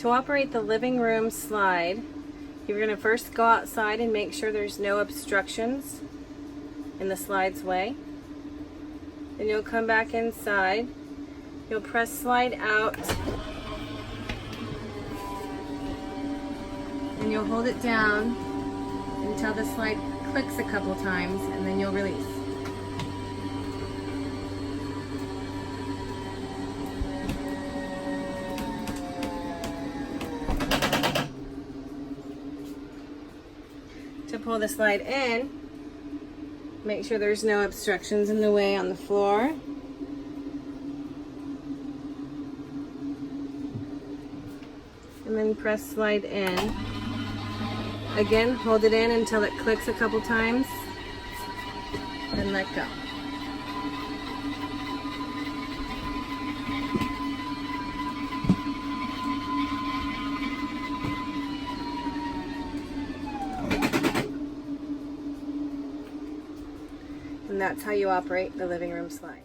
To operate the living room slide, you're going to first go outside and make sure there's no obstructions in the slide's way. Then you'll come back inside. You'll press slide out and you'll hold it down until the slide clicks a couple times, and then you'll release. To pull the slide in, make sure there's no obstructions in the way on the floor. And then press slide in. Again, hold it in until it clicks a couple times, then let go. And that's how you operate the living room slide.